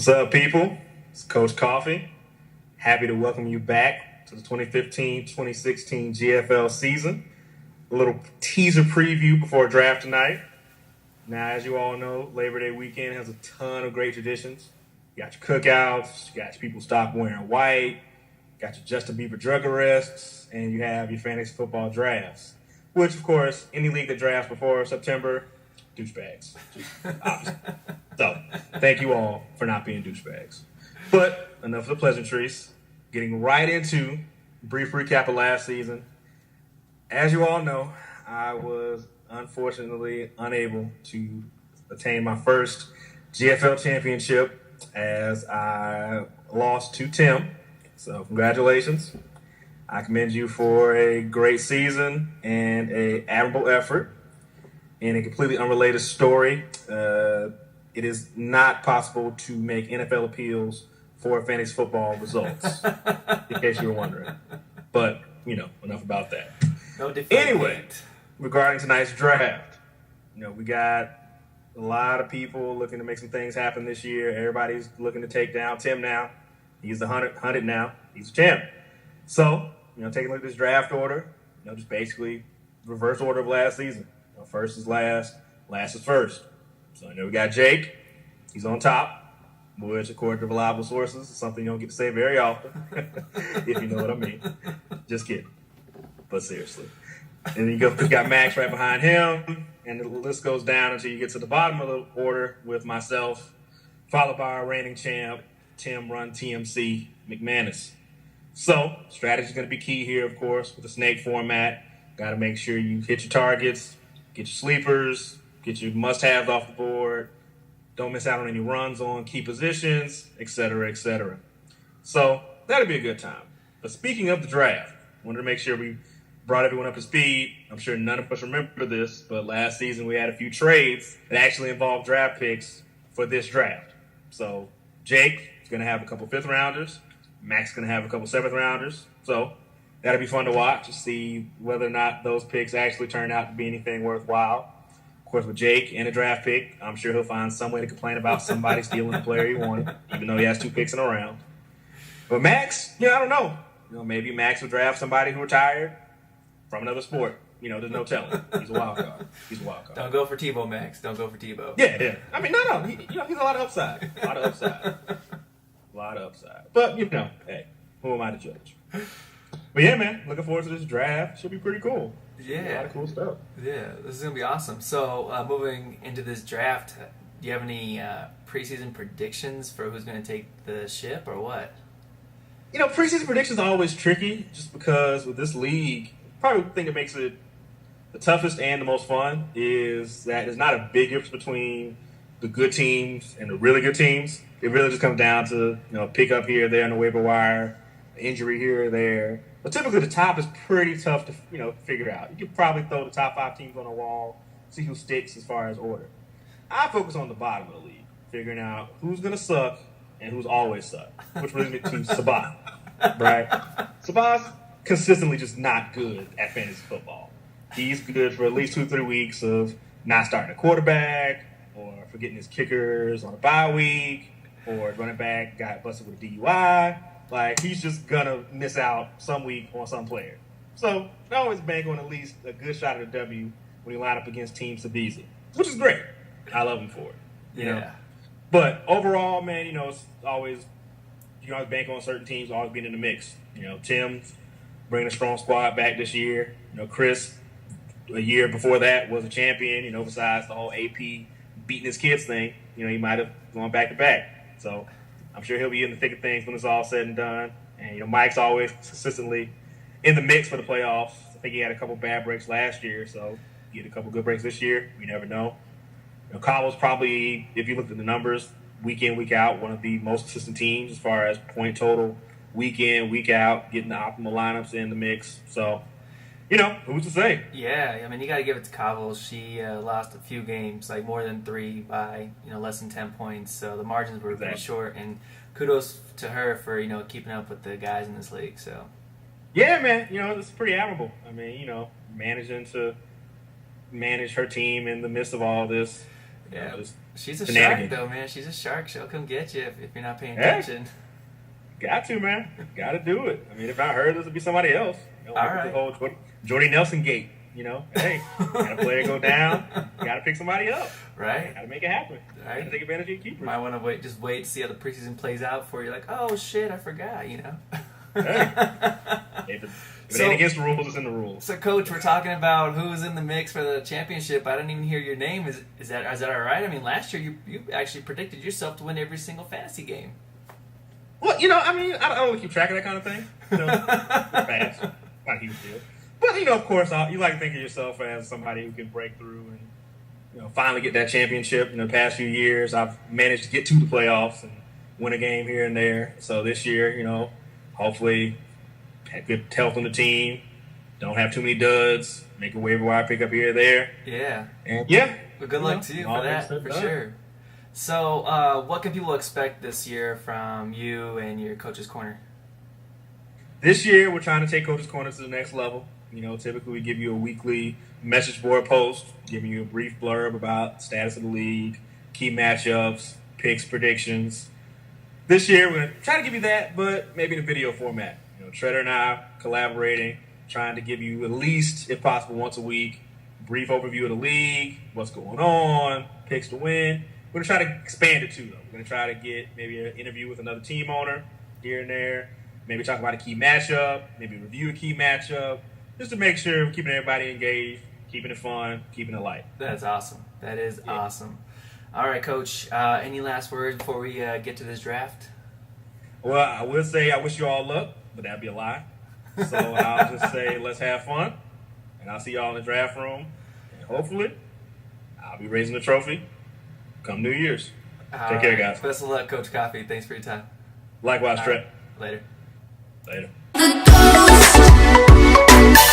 What's up, people? It's Coach Coffee. Happy to welcome you back to the 2015-2016 GFL season. A little teaser preview before draft tonight. Now, as you all know, Labor Day weekend has a ton of great traditions. You got your cookouts, you got your people stop wearing white, you got your Justin Bieber drug arrests, and you have your fantasy football drafts. Which, of course, any league that drafts before September, douchebags. Obviously. So, thank you all for not being douchebags. But enough of the pleasantries. Getting right into a brief recap of last season. As you all know, I was unfortunately unable to attain my first GFL championship as I lost to Tim. So, congratulations. I commend you for a great season and an admirable effort. In a completely unrelated story, it is not possible to make NFL appeals for fantasy football results, in case you were wondering. But, enough about that. No anyway, regarding tonight's draft, we got a lot of people looking to make some things happen this year. Everybody's looking to take down Tim now. He's the hunted now. He's a champ. So, taking a look at this draft order, just basically reverse order of last season. First is last, last is first. So we got Jake. He's on top, which, according to reliable sources, is something you don't get to say very often, if you know what I mean. Just kidding. But seriously. And then you got Max right behind him, and the list goes down until you get to the bottom of the order with myself, followed by our reigning champ, Tim Run TMC McManus. So, strategy is going to be key here, of course, with the snake format. Got to make sure you hit your targets, get your sleepers, get your must-haves off the board, don't miss out on any runs on key positions, etc., etc. So, that'll be a good time. But speaking of the draft, I wanted to make sure we brought everyone up to speed. I'm sure none of us remember this, but last season we had a few trades that actually involved draft picks for this draft. So, Jake is going to have a couple fifth-rounders. Max is going to have a couple seventh-rounders. So, that'll be fun to watch to see whether or not those picks actually turn out to be anything worthwhile. Of course, with Jake and a draft pick, I'm sure he'll find some way to complain about somebody stealing the player he wanted, even though he has 2 picks in a round. But Max, I don't know. Maybe Max will draft somebody who retired from another sport. There's no telling. He's a wild card. Don't go for Tebow, Max. Don't go for Tebow. Yeah. I mean, no. He's a lot of upside. A lot of upside. But, hey, who am I to judge? But yeah, man, looking forward to this draft. Should be pretty cool. Yeah. A lot of cool stuff. Yeah, this is going to be awesome. So, moving into this draft, do you have any preseason predictions for who's going to take the ship or what? Preseason predictions are always tricky just because with this league, probably the thing that makes it the toughest and the most fun is that there's not a big difference between the good teams and the really good teams. It really just comes down to, pick up here or there on the waiver wire, injury here or there. But typically the top is pretty tough to, figure out. You could probably throw the top 5 teams on a wall, see who sticks as far as order. I focus on the bottom of the league, figuring out who's going to suck and who's always suck, which brings me to Sabah, right? Sabah's consistently just not good at fantasy football. He's good for at least 2-3 weeks of not starting a quarterback or forgetting his kickers on a bye week or running back got busted with a DUI. Like, he's just going to miss out some week on some player. So, I always bank on at least a good shot at a W when you line up against Team Sabizi, which is great. I love him for it. You know? But overall, man, it's always, you can always bank on certain teams always being in the mix. Tim's bringing a strong squad back this year. Chris, a year before that, was a champion, besides the whole AP beating his kids thing. He might have gone back to back. So, I'm sure he'll be in the thick of things when it's all said and done. And, Mike's always consistently in the mix for the playoffs. I think he had a couple bad breaks last year, so he had a couple good breaks this year. We never know. Cobble's probably, if you looked at the numbers, week in, week out, one of the most consistent teams as far as point total, week in, week out, getting the optimal lineups in the mix. So, who's to say? Yeah, I mean, you got to give it to Cobble. She lost a few games, like more than 3 by, less than 10 points. So the margins were pretty short. And kudos to her for, keeping up with the guys in this league. So. Yeah, man. It's pretty admirable. I mean, managing to manage her team in the midst of all this. Yeah, she's a shark shenanigans. though, man. She's a shark. She'll come get you if you're not paying Hey. attention. Got to, man. Got to do it. I mean, if not her, this would be somebody else. All right. The whole Jordy Nelson gate. Hey, got a player go down. Got to pick somebody up. Right. Got to make it happen. Right. Got to take advantage of your keepers. Might want to wait to see how the preseason plays out before you're like, oh shit, I forgot. Hey. If it ain't against the rules, it's in the rules. So, Coach, we're talking about who's in the mix for the championship. I didn't even hear your name. Is that all right? I mean, last year you actually predicted yourself to win every single fantasy game. Well, I don't really keep track of that kind of thing. Fast. Not a huge deal. But, of course, you like to think of yourself as somebody who can break through and, finally get that championship. In the past few years, I've managed to get to the playoffs and win a game here and there. So this year, hopefully have good health on the team. Don't have too many duds. Make a waiver wire pick up here or there. Yeah. And, yeah. Well, good luck to you for that, for sure. So, what can people expect this year from you and your Coach's Corner? This year, we're trying to take Coach's Corner to the next level. Typically we give you a weekly message board post, giving you a brief blurb about status of the league, key matchups, picks, predictions. This year, we're going to try to give you that, but maybe in a video format. Treader and I collaborating, trying to give you at least, if possible, once a week, brief overview of the league, what's going on, picks to win. We're going to try to expand it too, though. We're going to try to get maybe an interview with another team owner here and there, maybe talk about a key matchup, maybe review a key matchup, just to make sure we're keeping everybody engaged, keeping it fun, keeping it light. That's awesome. That is awesome. All right, Coach, any last words before we get to this draft? Well, I will say I wish you all luck, but that'd be a lie. So I'll just say let's have fun, and I'll see y'all in the draft room. And hopefully, I'll be raising the trophy come New Year's. Take care, guys. Best of luck, Coach Coffee. Thanks for your time. Likewise, Trent. Later. Later. The ghost.